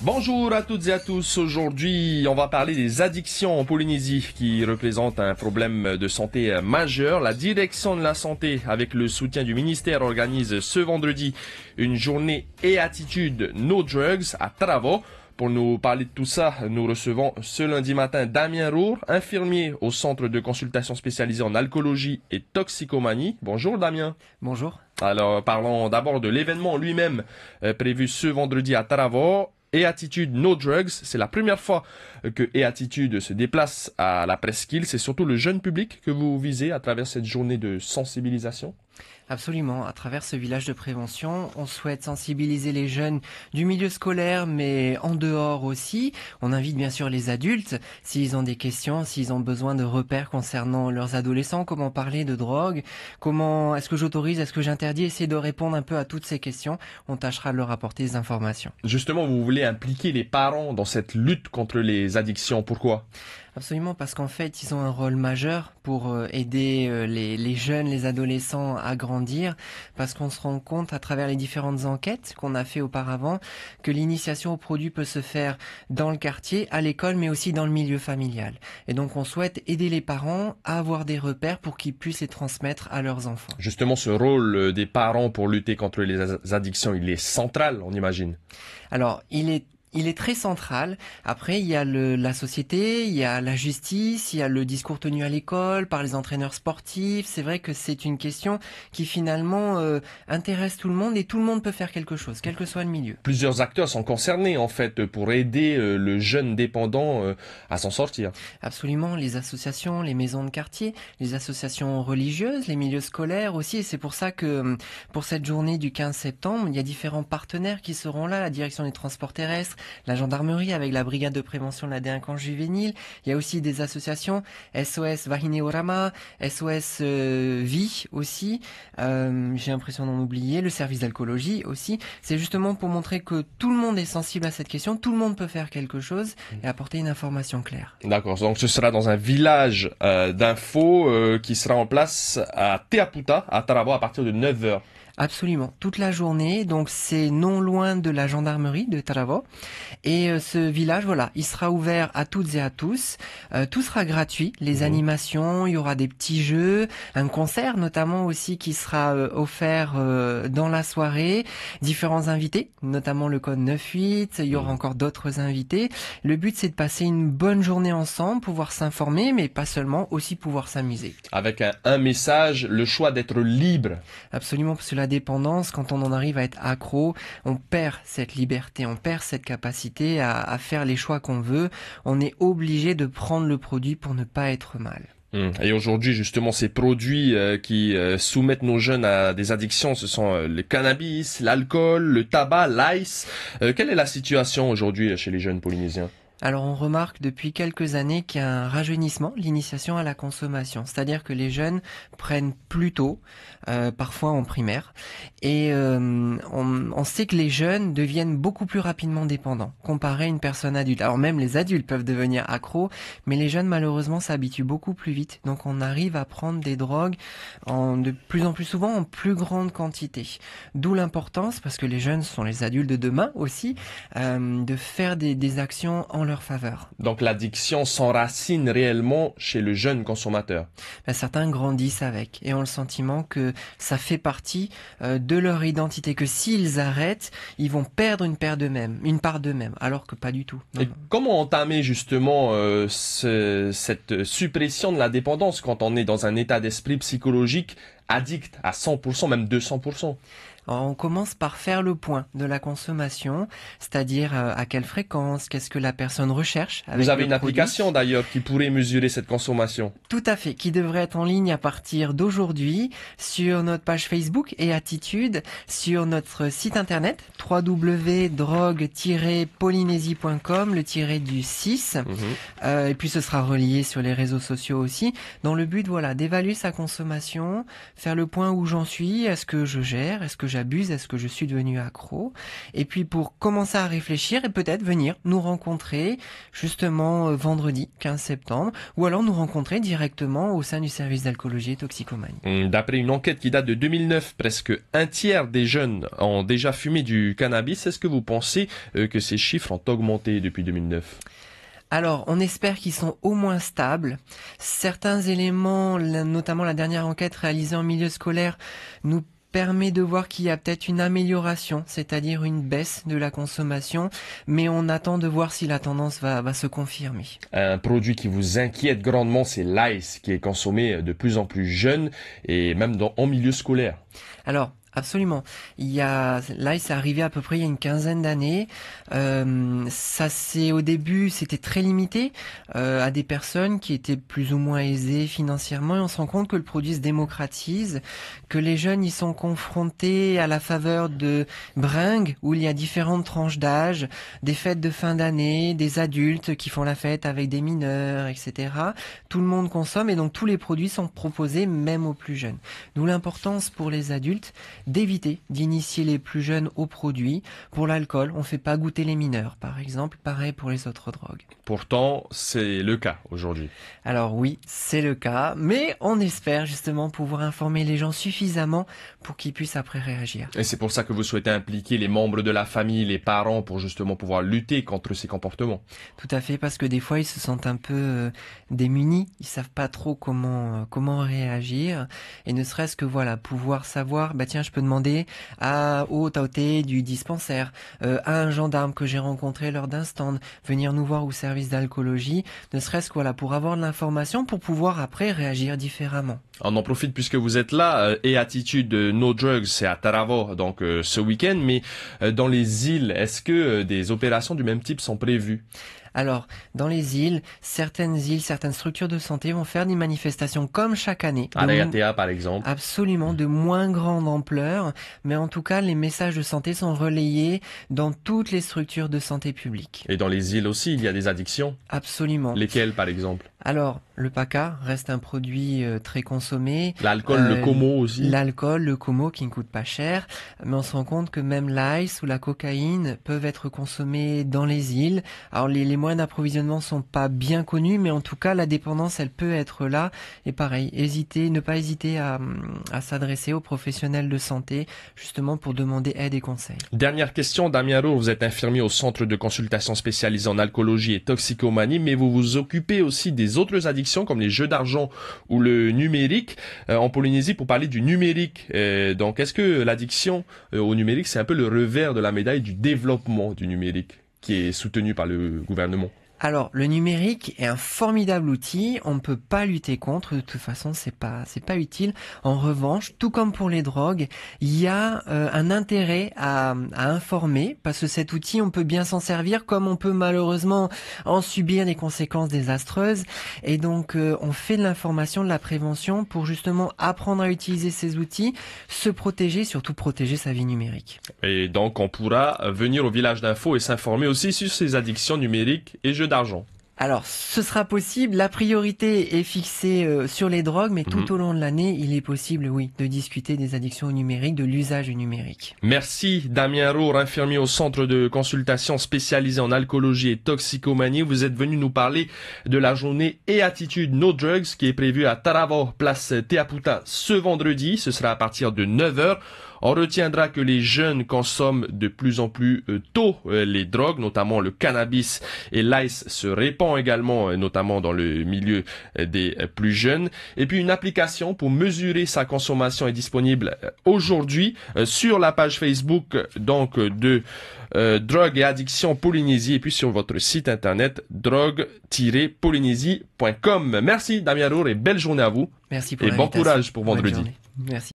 Bonjour à toutes et à tous. Aujourd'hui, on va parler des addictions en Polynésie qui représentent un problème de santé majeur. La direction de la santé, avec le soutien du ministère, organise ce vendredi une journée et attitude No Drugs à Taravao. Pour nous parler de tout ça, nous recevons ce lundi matin Damien Roure, infirmier au centre de consultation spécialisé en alcoolologie et toxicomanie. Bonjour Damien. Bonjour. Alors parlons d'abord de l'événement lui-même prévu ce vendredi à Taravao. E-Attitude No Drugs, c'est la première fois que E-Attitude se déplace à la presqu'île. C'est surtout le jeune public que vous visez à travers cette journée de sensibilisation. Absolument. À travers ce village de prévention, on souhaite sensibiliser les jeunes du milieu scolaire, mais en dehors aussi. On invite bien sûr les adultes, s'ils ont des questions, s'ils ont besoin de repères concernant leurs adolescents, comment parler de drogue, comment est-ce que j'autorise, est-ce que j'interdis, essayer de répondre un peu à toutes ces questions. On tâchera de leur apporter des informations. Justement, vous voulez impliquer les parents dans cette lutte contre les addictions. Pourquoi ? Absolument, parce qu'en fait, ils ont un rôle majeur pour aider les jeunes, les adolescents à grandir, parce qu'on se rend compte à travers les différentes enquêtes qu'on a fait auparavant que l'initiation au produit peut se faire dans le quartier, à l'école, mais aussi dans le milieu familial. Et donc, on souhaite aider les parents à avoir des repères pour qu'ils puissent les transmettre à leurs enfants. Justement, ce rôle des parents pour lutter contre les addictions, il est central, on imagine. Alors, il est très central. Après, il y a la société, il y a la justice, il y a le discours tenu à l'école par les entraîneurs sportifs. C'est vrai que c'est une question qui finalement intéresse tout le monde et tout le monde peut faire quelque chose, quel que soit le milieu. Plusieurs acteurs sont concernés en fait pour aider le jeune dépendant à s'en sortir. Absolument, les associations, les maisons de quartier, les associations religieuses, les milieux scolaires aussi. Et c'est pour ça que pour cette journée du 15 septembre, il y a différents partenaires qui seront là, la direction des transports terrestres, la gendarmerie avec la brigade de prévention de la délinquance juvénile. Il y a aussi des associations, SOS Vahineorama, SOS Vie aussi, j'ai l'impression d'en oublier, le service d'alcoolologie aussi. C'est justement pour montrer que tout le monde est sensible à cette question, tout le monde peut faire quelque chose et apporter une information claire. D'accord, donc ce sera dans un village d'infos qui sera en place à Teaputa, à Taravao, à partir de 9h. Absolument, toute la journée, donc c'est non loin de la gendarmerie de Taravao. Et ce village, voilà, il sera ouvert à toutes et à tous. Tout sera gratuit, les animations, il y aura des petits jeux, un concert notamment aussi qui sera offert dans la soirée, différents invités, notamment le code 98, il y aura encore d'autres invités. Le but c'est de passer une bonne journée ensemble, pouvoir s'informer, mais pas seulement, aussi pouvoir s'amuser. Avec un message, le choix d'être libre. Absolument, parce que la dépendance, quand on en arrive à être accro, on perd cette liberté, on perd cette capacité à faire les choix qu'on veut. On est obligé de prendre le produit pour ne pas être mal. Et aujourd'hui, justement, ces produits qui soumettent nos jeunes à des addictions, ce sont le cannabis, l'alcool, le tabac, l'ice. Quelle est la situation aujourd'hui chez les jeunes polynésiens ? Alors on remarque depuis quelques années qu'il y a un rajeunissement, l'initiation à la consommation. C'est-à-dire que les jeunes prennent plus tôt, parfois en primaire. Et on sait que les jeunes deviennent beaucoup plus rapidement dépendants, comparé à une personne adulte. Alors même les adultes peuvent devenir accros, mais les jeunes malheureusement s'habituent beaucoup plus vite. Donc on arrive à prendre des drogues de plus en plus souvent en plus grande quantité. D'où l'importance, parce que les jeunes sont les adultes de demain aussi, de faire des actions en leur faveur. Donc l'addiction s'enracine réellement chez le jeune consommateur. Certains grandissent avec et ont le sentiment que ça fait partie de leur identité, que s'ils arrêtent, ils vont perdre une part d'eux-mêmes, alors que pas du tout. Et comment entamer justement cette suppression de la dépendance quand on est dans un état d'esprit psychologique addict à 100%, même 200%? Alors, on commence par faire le point de la consommation, c'est-à-dire à quelle fréquence, qu'est-ce que la personne recherche. Vous avez une application d'ailleurs qui pourrait mesurer cette consommation. Tout à fait, qui devrait être en ligne à partir d'aujourd'hui sur notre page Facebook E-Attitude, sur notre site internet www.drogue-polynésie.com, le tiré du 6, et puis ce sera relié sur les réseaux sociaux aussi, dans le but d'évaluer sa consommation, faire le point où j'en suis, est-ce que je gère, est-ce que j'abuse, j'abuse? Est-ce que je suis devenu accro? Et puis pour commencer à réfléchir et peut-être venir nous rencontrer justement vendredi 15 septembre ou alors nous rencontrer directement au sein du service d'alcoolologie et toxicomanie. D'après une enquête qui date de 2009, presque un tiers des jeunes ont déjà fumé du cannabis. Est-ce que vous pensez que ces chiffres ont augmenté depuis 2009? Alors, on espère qu'ils sont au moins stables. Certains éléments, notamment la dernière enquête réalisée en milieu scolaire, nous permet de voir qu'il y a peut-être une amélioration, c'est-à-dire une baisse de la consommation, mais on attend de voir si la tendance va se confirmer. Un produit qui vous inquiète grandement, c'est l'ice, qui est consommé de plus en plus jeune et même en milieu scolaire. Alors, absolument. Là, c'est arrivé à peu près il y a une quinzaine d'années. Au début, c'était très limité à des personnes qui étaient plus ou moins aisées financièrement, et on se rend compte que le produit se démocratise, que les jeunes y sont confrontés à la faveur de bringues où il y a différentes tranches d'âge, des fêtes de fin d'année, des adultes qui font la fête avec des mineurs, etc. Tout le monde consomme et donc tous les produits sont proposés même aux plus jeunes. D'où l'importance pour les adultes d'éviter d'initier les plus jeunes aux produits. Pour l'alcool, on ne fait pas goûter les mineurs, par exemple. Pareil pour les autres drogues. Pourtant, c'est le cas aujourd'hui. Alors oui, c'est le cas, mais on espère justement pouvoir informer les gens suffisamment pour qu'ils puissent après réagir. Et c'est pour ça que vous souhaitez impliquer les membres de la famille, les parents, pour justement pouvoir lutter contre ces comportements. Tout à fait, parce que des fois, ils se sentent un peu démunis. Ils savent pas trop comment réagir. Et ne serait-ce que pouvoir savoir, tiens, je peux demander au Taoté du dispensaire, à un gendarme que j'ai rencontré lors d'un stand, venir nous voir au service d'alcoolologie, ne serait-ce que pour avoir de l'information, pour pouvoir après réagir différemment. On en profite puisque vous êtes là, et Attitude No Drugs, c'est à Taravao, donc ce week-end, mais dans les îles, est-ce que des opérations du même type sont prévues? Alors, dans les îles, certaines structures de santé vont faire des manifestations comme chaque année. À l'Agatea, par exemple. Absolument, de moins grande ampleur, mais en tout cas, les messages de santé sont relayés dans toutes les structures de santé publique. Et dans les îles aussi, il y a des addictions? Absolument. Lesquelles, par exemple? Alors, le paca reste un produit très consommé. L'alcool, le Como aussi. L'alcool, le Como qui ne coûte pas cher. Mais on se rend compte que même l'ice ou la cocaïne peuvent être consommés dans les îles. Alors, les moyens d'approvisionnement sont pas bien connus, mais en tout cas, la dépendance, elle peut être là. Et pareil, ne pas hésiter à s'adresser aux professionnels de santé, justement pour demander aide et conseils. Dernière question, Damien Roux, vous êtes infirmier au centre de consultation spécialisé en alcoolologie et toxicomanie, mais vous vous occupez aussi des autres addictions comme les jeux d'argent ou le numérique en Polynésie, pour parler du numérique. Donc, est-ce que l'addiction au numérique, c'est un peu le revers de la médaille du développement du numérique qui est soutenu par le gouvernement? Alors, le numérique est un formidable outil, on ne peut pas lutter contre, de toute façon, c'est pas utile. En revanche, tout comme pour les drogues, il y a un intérêt à informer, parce que cet outil, on peut bien s'en servir, comme on peut malheureusement en subir des conséquences désastreuses. Et donc, on fait de l'information, de la prévention, pour justement apprendre à utiliser ces outils, se protéger, surtout protéger sa vie numérique. Et donc, on pourra venir au village d'info et s'informer aussi sur ces addictions numériques et jeux d'argent. Alors, ce sera possible. La priorité est fixée sur les drogues, mais tout au long de l'année, il est possible, oui, de discuter des addictions au numérique, de l'usage du numérique. Merci, Damien Roux, infirmier au centre de consultation spécialisé en alcoolologie et toxicomanie. Vous êtes venu nous parler de la journée et Attitude No Drugs qui est prévue à Taravao, place Te Aputa, ce vendredi. Ce sera à partir de 9h. On retiendra que les jeunes consomment de plus en plus tôt les drogues, notamment le cannabis, et l'ice se répand également, notamment dans le milieu des plus jeunes. Et puis une application pour mesurer sa consommation est disponible aujourd'hui sur la page Facebook donc de Drogue et Addiction Polynésie, et puis sur votre site internet drogue-polynésie.com. Merci Damien Roux et belle journée à vous. Merci pour et bon courage pour vendredi. Merci.